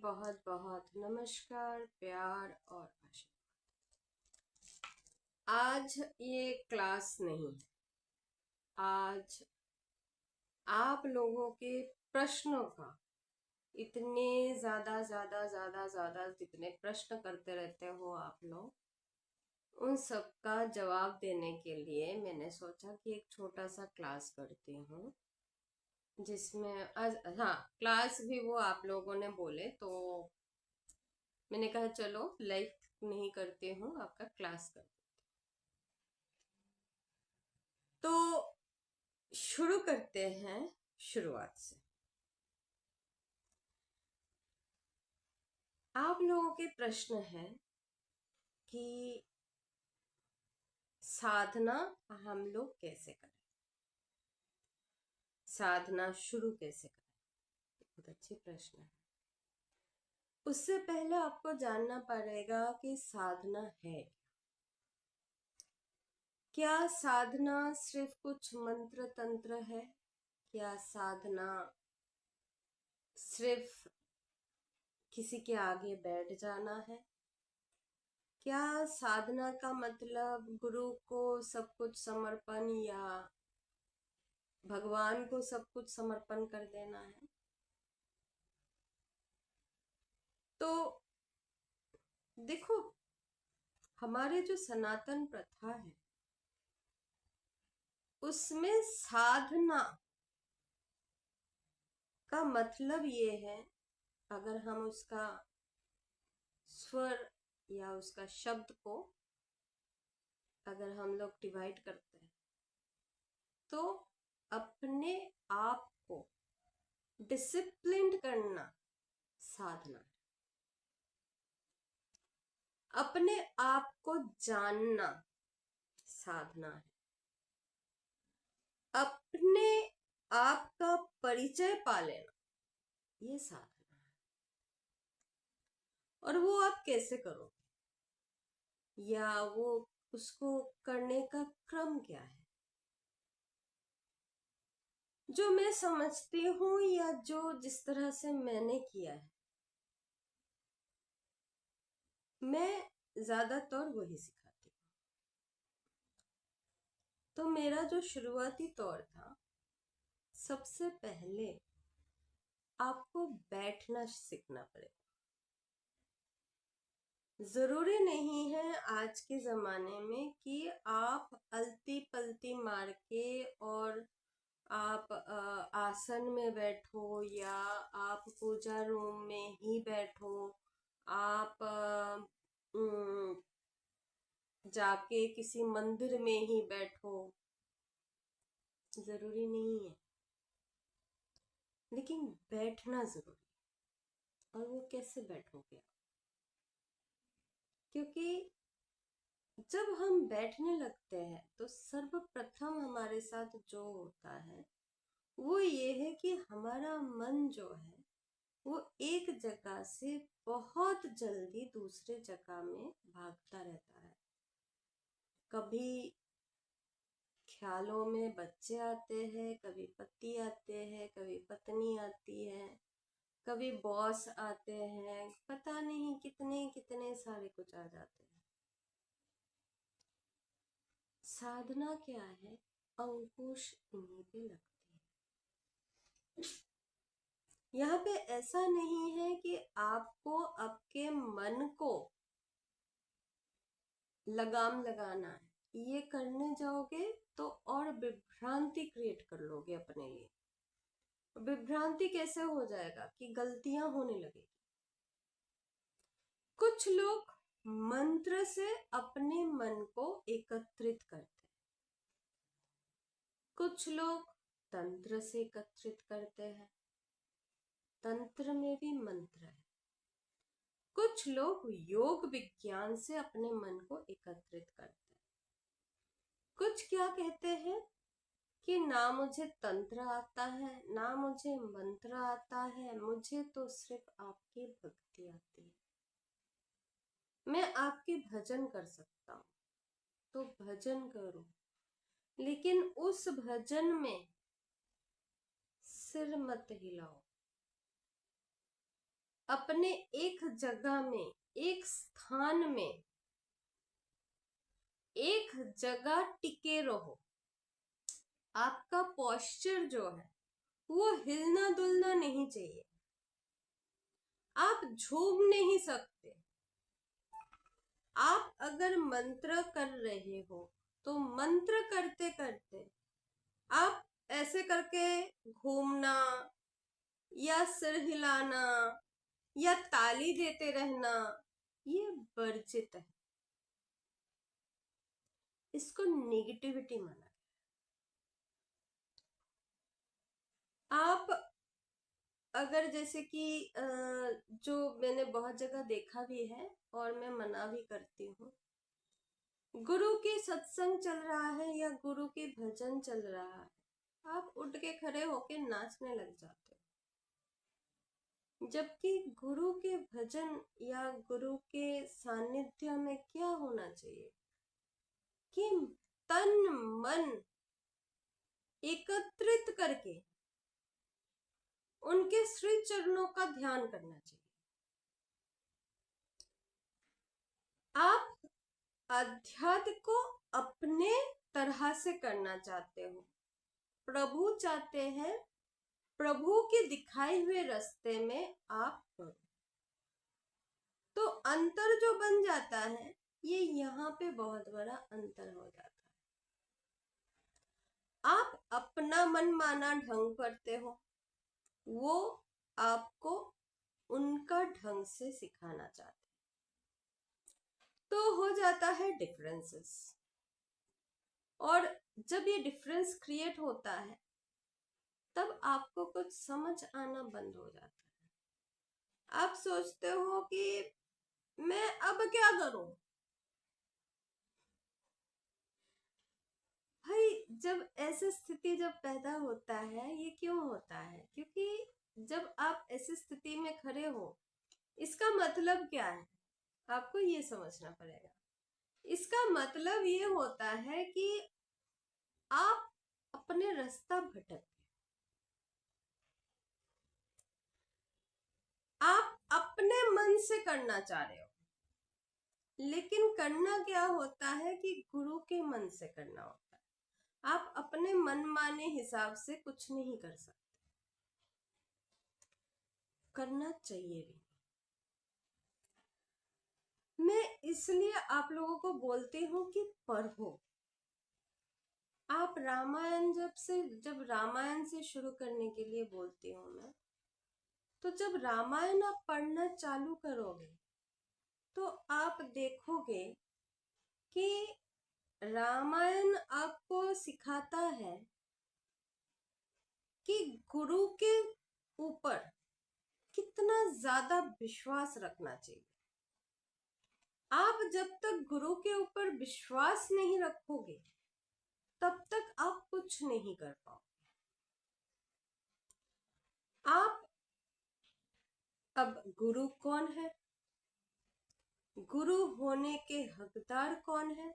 बहुत बहुत नमस्कार, प्यार और आशीर्वाद। आज ये क्लास नहीं, आज आप लोगों के प्रश्नों का इतने ज्यादा ज्यादा ज्यादा ज्यादा जितने प्रश्न करते रहते हो आप लोग, उन सब का जवाब देने के लिए मैंने सोचा कि एक छोटा सा क्लास करती हूँ, जिसमें आज हाँ क्लास भी वो आप लोगों ने बोले तो मैंने कहा चलो लाइव नहीं करती हूँ, आपका क्लास कर। तो शुरू करते हैं शुरुआत से। आप लोगों के प्रश्न है कि साधना हम लोग कैसे करें, साधना शुरू कैसे करें। बहुत अच्छी प्रश्न है। उससे पहले आपको जानना पड़ेगा कि साधना है क्या। साधना सिर्फ कुछ मंत्र तंत्र है? क्या साधना सिर्फ किसी के आगे बैठ जाना है? क्या साधना का मतलब गुरु को सब कुछ समर्पण या भगवान को सब कुछ समर्पण कर देना है? तो देखो, हमारे जो सनातन प्रथा है उसमें साधना का मतलब ये है, अगर हम उसका स्वर या उसका शब्द को अगर हम लोग डिवाइड करते हैं तो अपने आप को डिसिप्लिन्ड करना साधना है। अपने आप को जानना साधना है। अपने आप का परिचय पा लेना ये साधना है। और वो आप कैसे करोगे या वो उसको करने का क्रम क्या है? जो मैं समझती हूँ या जो जिस तरह से मैंने किया है, मैं ज्यादातर वही सिखाती हूँ। तो मेरा जो शुरुआती तौर था, सबसे पहले आपको बैठना सीखना पड़ेगा। जरूरी नहीं है आज के जमाने में कि आप अलती पलती मार के और आप आसन में बैठो या आप पूजा रूम में ही बैठो, आप जाके किसी मंदिर में ही बैठो, जरूरी नहीं है। लेकिन बैठना जरूरी है। और वो कैसे बैठोगे आप? क्योंकि जब हम बैठने लगते हैं तो सर्वप्रथम हमारे साथ जो होता है वो ये है कि हमारा मन जो है वो एक जगह से बहुत जल्दी दूसरे जगह में भागता रहता है। कभी ख्यालों में बच्चे आते हैं, कभी पति आते हैं, कभी पत्नी आती है, कभी बॉस आते हैं, पता नहीं कितने कितने सारे कुछ आ जाते हैं। साधना क्या है? अंकुश इन्हीं पे लगती है। यहाँ पे ऐसा नहीं है कि आपको आपके मन को लगाम लगाना है। ये करने जाओगे तो और विभ्रांति क्रिएट कर लोगे अपने लिए। विभ्रांति कैसे हो जाएगा कि गलतियां होने लगेगी। कुछ लोग मंत्र से अपने मन को एकत्रित करते हैं, कुछ लोग तंत्र से एकत्रित करते हैं, तंत्र में भी मंत्र है। कुछ लोग योग विज्ञान से अपने मन को एकत्रित करते हैं। कुछ क्या कहते हैं कि ना मुझे तंत्र आता है ना मुझे मंत्र आता है, मुझे तो सिर्फ आपकी भक्ति आती है। मैं आपके भजन कर सकता हूँ तो भजन करो, लेकिन उस भजन में सिर मत हिलाओ। अपने एक जगह में, एक स्थान में, एक जगह टिके रहो। आपका पोस्चर जो है वो हिलना डुलना नहीं चाहिए। आप झूम नहीं सकते। आप अगर मंत्र कर रहे हो तो मंत्र करते करते आप ऐसे करके घूमना या सिर हिलाना या ताली देते रहना, ये वर्जित है। इसको नेगेटिविटी माना गया। आप अगर जैसे कि जो मैंने बहुत जगह देखा भी है और मैं मना भी करती हूँ, गुरु के सत्संग चल रहा है या गुरु के भजन चल रहा है, आप उठ के खड़े होके नाचने लग जाते हो। जबकि गुरु के भजन या गुरु के सानिध्य में क्या होना चाहिए कि तन मन एकत्रित करके उनके श्री चरणों का ध्यान करना चाहिए। आप अध्यात्म को अपने तरह से करना चाहते हो, प्रभु चाहते हैं प्रभु के दिखाए हुए रास्ते में आप करो, तो अंतर जो बन जाता है ये यहाँ पे बहुत बड़ा अंतर हो जाता है। आप अपना मनमाना ढंग करते हो, वो आपको उनका ढंग से सिखाना चाहते हैं, तो हो जाता है डिफरेंसेस। और जब ये डिफरेंस क्रिएट होता है तब आपको कुछ समझ आना बंद हो जाता है। आप सोचते हो कि मैं अब क्या करूं। भाई जब ऐसी स्थिति जब पैदा होता है, ये क्यों होता है? क्योंकि जब आप ऐसी स्थिति में खड़े हो, इसका मतलब क्या है आपको ये समझना पड़ेगा। इसका मतलब ये होता है कि आप अपने रास्ता भटक गए। आप अपने मन से करना चाह रहे हो, लेकिन करना क्या होता है कि गुरु के मन से करना होता है। आप अपने मन माने हिसाब से कुछ नहीं कर सकते, करना चाहिए भी। मैं इसलिए आप लोगों को बोलती हूँ कि पढ़ो। आप रामायण जब रामायण से शुरू करने के लिए बोलती हूँ मैं, तो जब रामायण आप पढ़ना चालू करोगे तो आप देखोगे कि रामायण आपको सिखाता है कि गुरु के ऊपर कितना ज्यादा विश्वास रखना चाहिए। आप जब तक गुरु के ऊपर विश्वास नहीं रखोगे तब तक आप कुछ नहीं कर पाओगे। आप अब गुरु कौन है, गुरु होने के हकदार कौन है,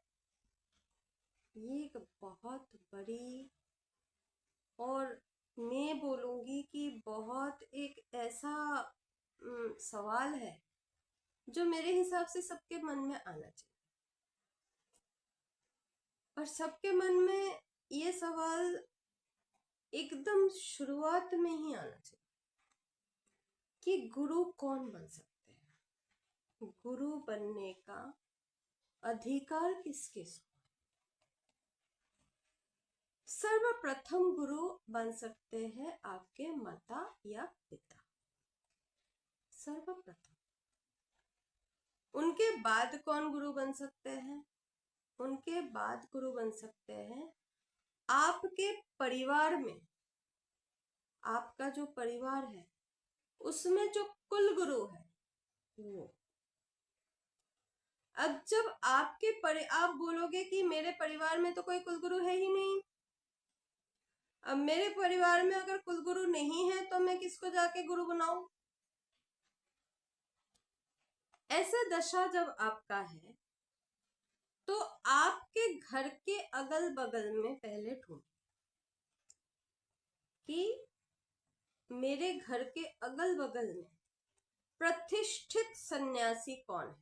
ये एक बहुत बड़ी और मैं बोलूंगी कि बहुत एक ऐसा सवाल है जो मेरे हिसाब से सबके मन में आना चाहिए। और सबके मन में ये सवाल एकदम शुरुआत में ही आना चाहिए कि गुरु कौन बन सकते हैं, गुरु बनने का अधिकार किसके सो। सर्वप्रथम गुरु बन सकते हैं आपके माता या पिता, सर्वप्रथम। उनके बाद कौन गुरु बन सकते हैं? उनके बाद गुरु बन सकते हैं आपके परिवार में, आपका जो परिवार है उसमें जो कुल गुरु है वो। अब जब आप बोलोगे कि मेरे परिवार में तो कोई कुलगुरु है ही नहीं, अब मेरे परिवार में अगर कुलगुरु नहीं है तो मैं किसको जाके गुरु बनाऊं? ऐसा दशा जब आपका है तो आपके घर के अगल बगल में पहले ढूंढो कि मेरे घर के अगल बगल में प्रतिष्ठित सन्यासी कौन है?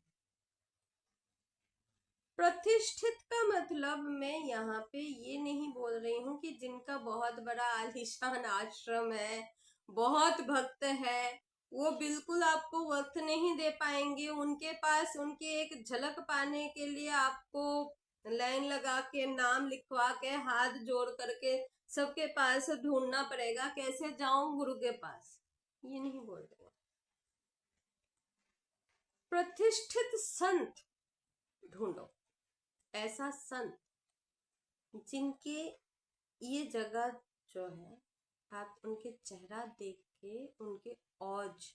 प्रतिष्ठित का मतलब मैं यहाँ पे ये नहीं बोल रही हूँ कि जिनका बहुत बड़ा आलीशान आश्रम है, बहुत भक्त है, वो बिल्कुल आपको वक्त नहीं दे पाएंगे। उनके पास उनकी एक झलक पाने के लिए आपको लाइन लगा के, नाम लिखवा के, हाथ जोड़ करके सबके पास ढूंढना पड़ेगा, कैसे जाऊं गुरु के पास, ये नहीं बोल रहे। प्रतिष्ठित संत ढूंढो, ऐसा संत जिनके ये जगह जो है, आप उनके चेहरा देख के उनके औज,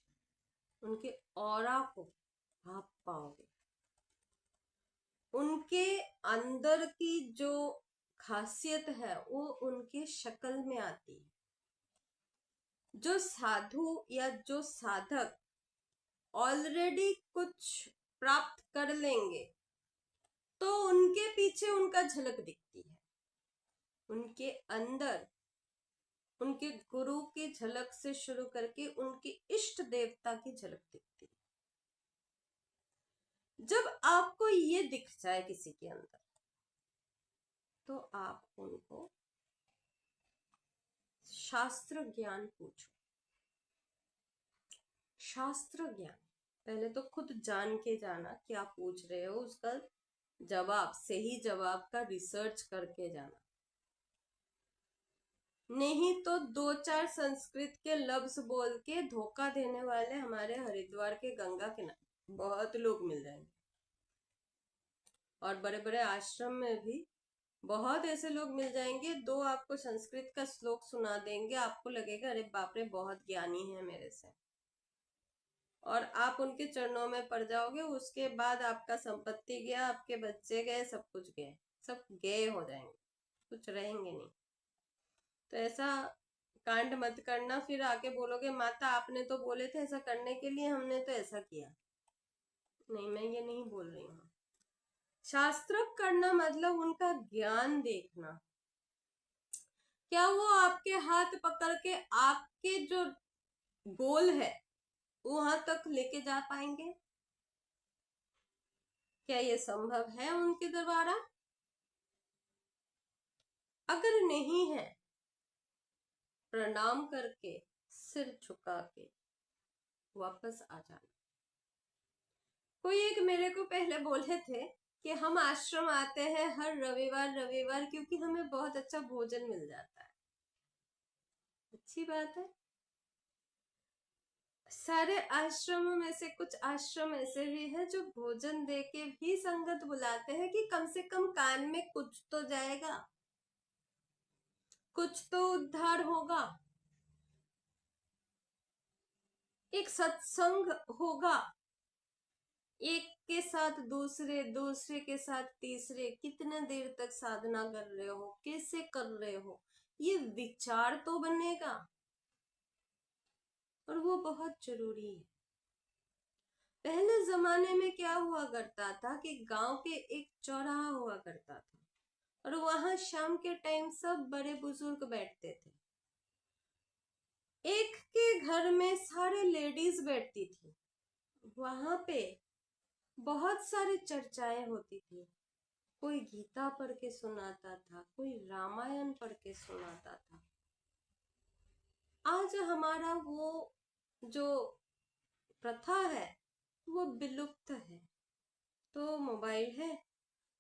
उनके ऑरा को भाप पाओगे। उनके अंदर की जो खासियत है वो उनके शक्ल में आती है। जो साधु या जो साधक ऑलरेडी कुछ प्राप्त कर लेंगे तो उनके पीछे उनका झलक दिखती है, उनके अंदर उनके गुरु की झलक से शुरू करके उनके इष्ट देवता की झलक दिखती है। जब आपको ये दिख जाए किसी के अंदर, तो आप उनको शास्त्र ज्ञान पूछो। शास्त्र ज्ञान पहले तो खुद जान के जाना क्या पूछ रहे हो, उसका जवाब, सही जवाब का रिसर्च करके जाना। नहीं तो 2-4 संस्कृत के लफ्ज बोल के धोखा देने वाले हमारे हरिद्वार के गंगा किनारे बहुत लोग मिल जाएंगे। और बड़े बड़े आश्रम में भी बहुत ऐसे लोग मिल जाएंगे, 2 आपको संस्कृत का श्लोक सुना देंगे, आपको लगेगा अरे बाप रे बहुत ज्ञानी है मेरे से, और आप उनके चरणों में पड़ जाओगे। उसके बाद आपका संपत्ति गया, आपके बच्चे गए, सब कुछ गए, सब गए हो जाएंगे, कुछ रहेंगे नहीं। तो ऐसा कांड मत करना, फिर आके बोलोगे माता आपने तो बोले थे ऐसा करने के लिए, हमने तो ऐसा किया नहीं। मैं ये नहीं बोल रही हूँ। शास्त्र करना मतलब उनका ज्ञान देखना, क्या वो आपके हाथ पकड़ के आपके जो गोल है वहां तक लेके जा पाएंगे? क्या ये संभव है उनके द्वारा? अगर नहीं है, प्रणाम करके सिर झुका के वापस आ जाना। कोई एक मेरे को पहले बोले थे कि हम आश्रम आते हैं हर रविवार क्योंकि हमें बहुत अच्छा भोजन मिल जाता है। अच्छी बात है। सारे आश्रमों में से कुछ आश्रम ऐसे भी हैं जो भोजन दे के भी संगत बुलाते हैं कि कम से कम कान में कुछ तो जाएगा, कुछ तो उद्धार होगा, एक सत्संग होगा, एक के साथ दूसरे, दूसरे के साथ तीसरे, कितने देर तक साधना कर रहे हो, कैसे कर रहे हो, ये विचार तो बनेगा। और वो बहुत जरूरी है। पहले जमाने में क्या हुआ करता था कि गांव के एक चौराहा हुआ करता था और वहां शाम के टाइम सब बड़े बुजुर्ग बैठते थे। एक के घर में सारे लेडीज बैठती थी, वहां पे बहुत सारी चर्चाएं होती थी। कोई गीता पढ़ के सुनाता था, कोई रामायण पढ़ के सुनाता था। आज हमारा वो जो प्रथा है वो विलुप्त है। तो मोबाइल है,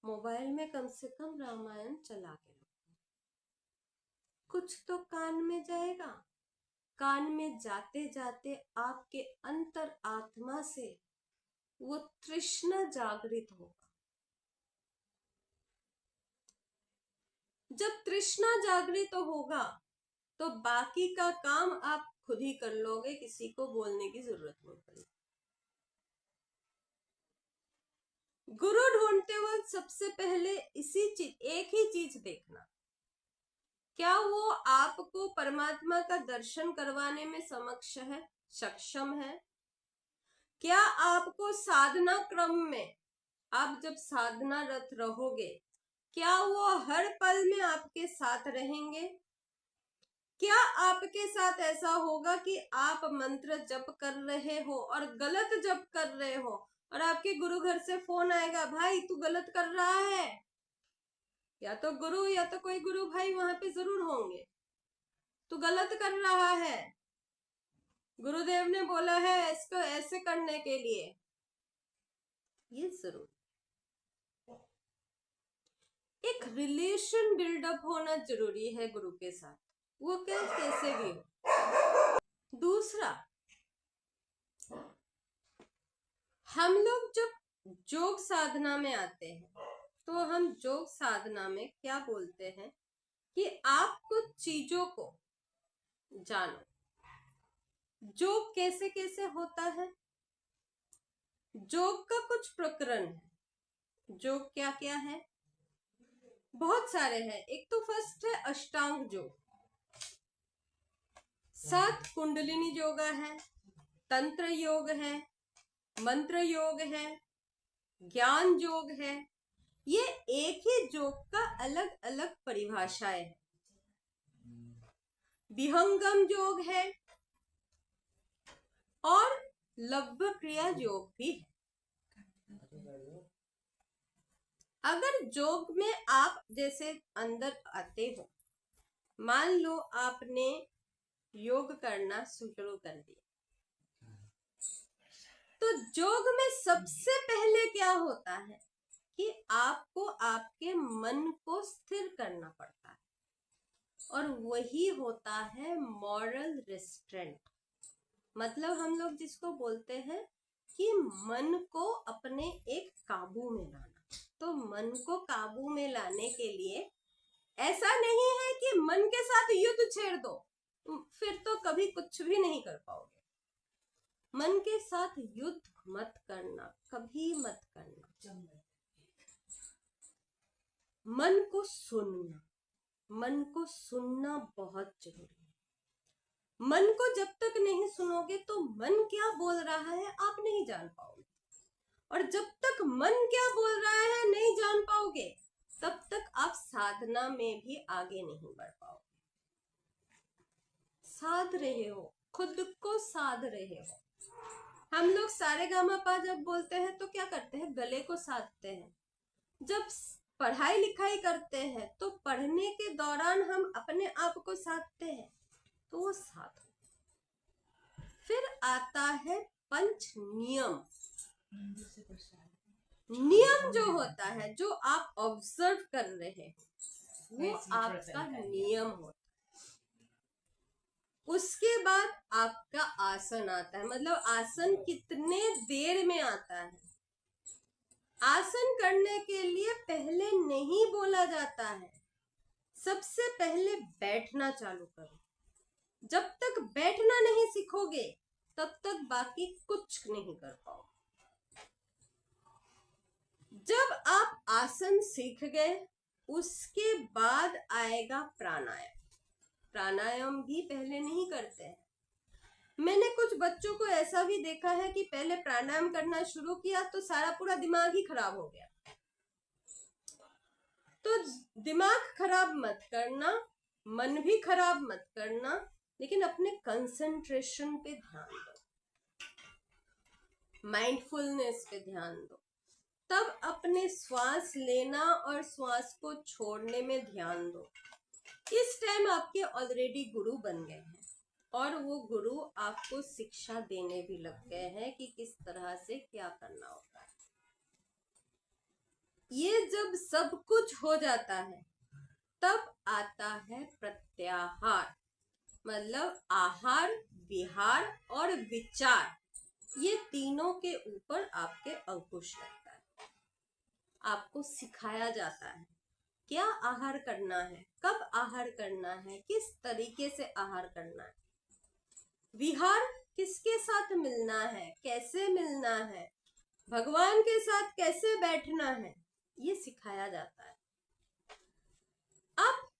मोबाइल में कम से कम रामायण चला के रखो, कुछ तो कान में जाएगा। कान में जाते जाते आपके अंतर आत्मा से वो तृष्णा जागृत होगा। जब तृष्णा जागृत होगा तो बाकी का काम आप खुद ही कर लोगे, किसी को बोलने की जरूरत नहीं पड़ेगी। गुरु ढूंढते वक्त सबसे पहले एक ही चीज देखना, क्या वो आपको परमात्मा का दर्शन करवाने में सक्षम है? क्या आपको साधना क्रम में, आप जब साधना रत रहोगे, क्या वो हर पल में आपके साथ रहेंगे? क्या आपके साथ ऐसा होगा कि आप मंत्र जप कर रहे हो और गलत जप कर रहे हो और आपके गुरु घर से फोन आएगा, भाई तू गलत कर रहा है? या तो गुरु या तो कोई गुरु भाई वहां पे जरूर होंगे। तू गलत कर रहा है, गुरुदेव ने बोला है इसको ऐसे करने के लिए। ये जरूर एक रिलेशन बिल्डअप होना जरूरी है गुरु के साथ, वो कैसे भी हो। दूसरा, हम लोग जब योग साधना में आते हैं तो हम योग साधना में क्या बोलते हैं कि आप कुछ चीजों को जानो। योग कैसे कैसे होता है, योग का कुछ प्रकरण है। योग क्या क्या है? बहुत सारे हैं। एक तो फर्स्ट है अष्टांग योग, 7 कुंडलिनी योगा है, तंत्र योग है, मंत्र योग है, ज्ञान योग है। ये एक ही योग का अलग अलग परिभाषाएं है। विहंगम योग है और लब्ध क्रिया योग भी है। अगर योग में आप जैसे अंदर आते हो, मान लो आपने योग करना शुरू कर दिया, तो योग में सबसे पहले क्या होता है कि आपको आपके मन को स्थिर करना पड़ता है, और वही होता है मॉरल रिस्ट्रेंट। मतलब हम लोग जिसको बोलते हैं कि मन को अपने एक काबू में लाना। तो मन को काबू में लाने के लिए ऐसा नहीं है कि मन के साथ युद्ध छेड़ दो, फिर तो कभी कुछ भी नहीं कर पाओगे। मन के साथ युद्ध मत करना, कभी मत करना। मन को सुनना, मन को सुनना बहुत जरूरी है। मन को जब तक नहीं सुनोगे तो मन क्या बोल रहा है आप नहीं जान पाओगे, और जब तक मन क्या बोल रहा है नहीं जान पाओगे तब तक आप साधना में भी आगे नहीं बढ़ पाओगे। साध रहे हो, खुद को साध रहे हो। हम लोग सारेगामापा जब बोलते हैं तो क्या करते हैं, गले को साधते हैं। जब पढ़ाई लिखाई करते हैं तो पढ़ने के दौरान हम अपने आप को साधते हैं, तो वो साध। फिर आता है पंच नियम। नियम जो होता है, जो आप ऑब्जर्व कर रहे हैं, वो आपका नियम होता है। उसके बाद आपका आसन आता है। मतलब आसन कितने देर में आता है। आसन करने के लिए पहले नहीं बोला जाता है, सबसे पहले बैठना चालू करो। जब तक बैठना नहीं सीखोगे तब तक बाकी कुछ नहीं कर पाओगे। जब आप आसन सीख गए उसके बाद आएगा प्राणायाम। प्राणायाम भी पहले नहीं करते हैं। मैंने कुछ बच्चों को ऐसा भी देखा है कि पहले प्राणायाम करना शुरू किया तो सारा पूरा दिमाग ही खराब हो गया। तो दिमाग खराब मत करना, मन भी खराब मत करना, लेकिन अपने कंसंट्रेशन पे ध्यान दो, माइंडफुलनेस पे ध्यान दो। तब अपने श्वास लेना और श्वास को छोड़ने में ध्यान दो। इस टाइम आपके ऑलरेडी गुरु बन गए हैं और वो गुरु आपको शिक्षा देने भी लग गए हैं कि किस तरह से क्या करना होता है। ये जब सब कुछ हो जाता है तब आता है प्रत्याहार। मतलब आहार, विहार और विचार, ये तीनों के ऊपर आपके अंकुश लगता है। आपको सिखाया जाता है क्या आहार करना है, कब आहार करना है, किस तरीके से आहार करना है। विहार किसके साथ मिलना है, कैसे मिलना है, भगवान के साथ कैसे बैठना है, ये सिखाया जाता है। आप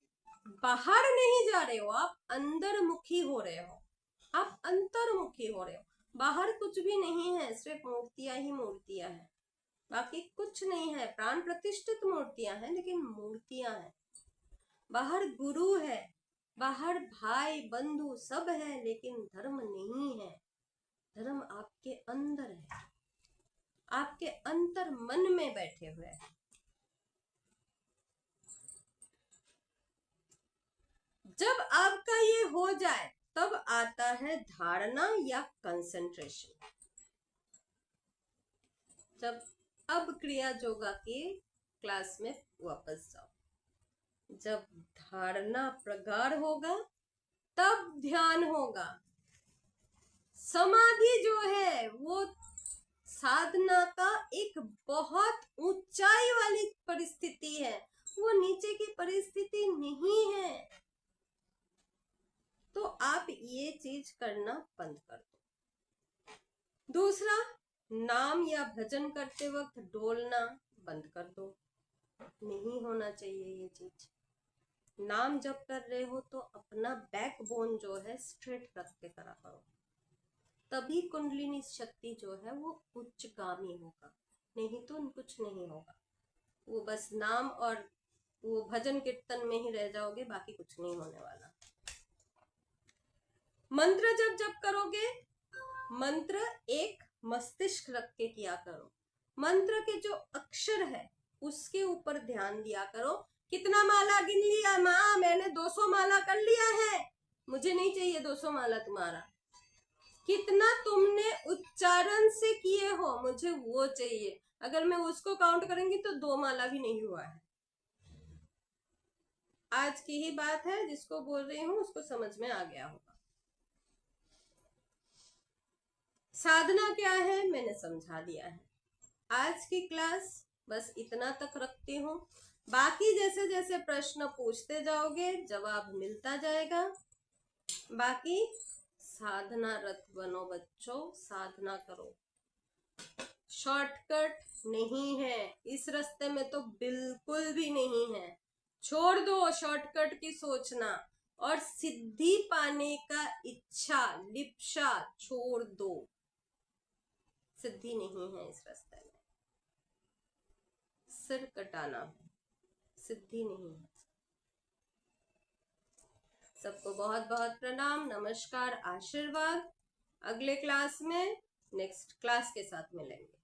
बाहर नहीं जा रहे हो, आप अंतर्मुखी हो रहे हो, आप अंतर्मुखी हो रहे हो। बाहर कुछ भी नहीं है, सिर्फ मूर्तियां ही मूर्तियां हैं, बाकी कुछ नहीं है। प्राण प्रतिष्ठित मूर्तियां हैं लेकिन मूर्तियां हैं। बाहर गुरु है, बाहर भाई बंधु सब है, लेकिन धर्म नहीं है। धर्म आपके अंदर है, आपके अंतर मन में बैठे हुए हैं। जब आपका ये हो जाए तब आता है धारणा या कंसंट्रेशन। जब अब क्रिया योगा की क्लास में वापस जाओ, जब धारणा प्रगाढ़ होगा तब ध्यान होगा। समाधि जो है वो साधना का एक बहुत ऊंचाई वाली परिस्थिति है, वो नीचे की परिस्थिति नहीं है। तो आप ये चीज करना बंद कर दो। दूसरा, नाम या भजन करते वक्त डोलना बंद कर दो, नहीं होना चाहिए ये चीज। नाम जब कर रहे हो तो अपना बैकबोन जो है स्ट्रेट रख के करा करो, तभी कुंडलिनी शक्ति जो है वो उच्चगामी होगा, नहीं तो कुछ नहीं होगा। वो बस नाम और वो भजन कीर्तन में ही रह जाओगे, बाकी कुछ नहीं होने वाला। मंत्र जब जब करोगे, मंत्र एक मस्तिष्क रख के किया करो। मंत्र के जो अक्षर है उसके ऊपर ध्यान दिया करो। कितना माला गिन लिया माँ? मैंने 200 माला कर लिया है। मुझे नहीं चाहिए 200 माला तुम्हारा। कितना तुमने उच्चारण से किए हो, मुझे वो चाहिए। अगर मैं उसको काउंट करूंगी तो 2 माला भी नहीं हुआ है। आज की ही बात है, जिसको बोल रही हूँ उसको समझ में आ गया होगा। साधना क्या है मैंने समझा दिया है। आज की क्लास बस इतना तक रखती हूँ, बाकी जैसे जैसे प्रश्न पूछते जाओगे जवाब मिलता जाएगा। बाकी साधना रत बनो बच्चों, साधना करो। शॉर्टकट नहीं है, इस रास्ते में तो बिल्कुल भी नहीं है। छोड़ दो शॉर्टकट की सोचना, और सिद्धि पाने का इच्छा लिप्सा छोड़ दो। सिद्धि नहीं है इस रास्ते में, सिर कटाना है, सिद्धि नहीं है। सबको बहुत बहुत प्रणाम, नमस्कार, आशीर्वाद। अगले क्लास में नेक्स्ट क्लास के साथ मिलेंगे।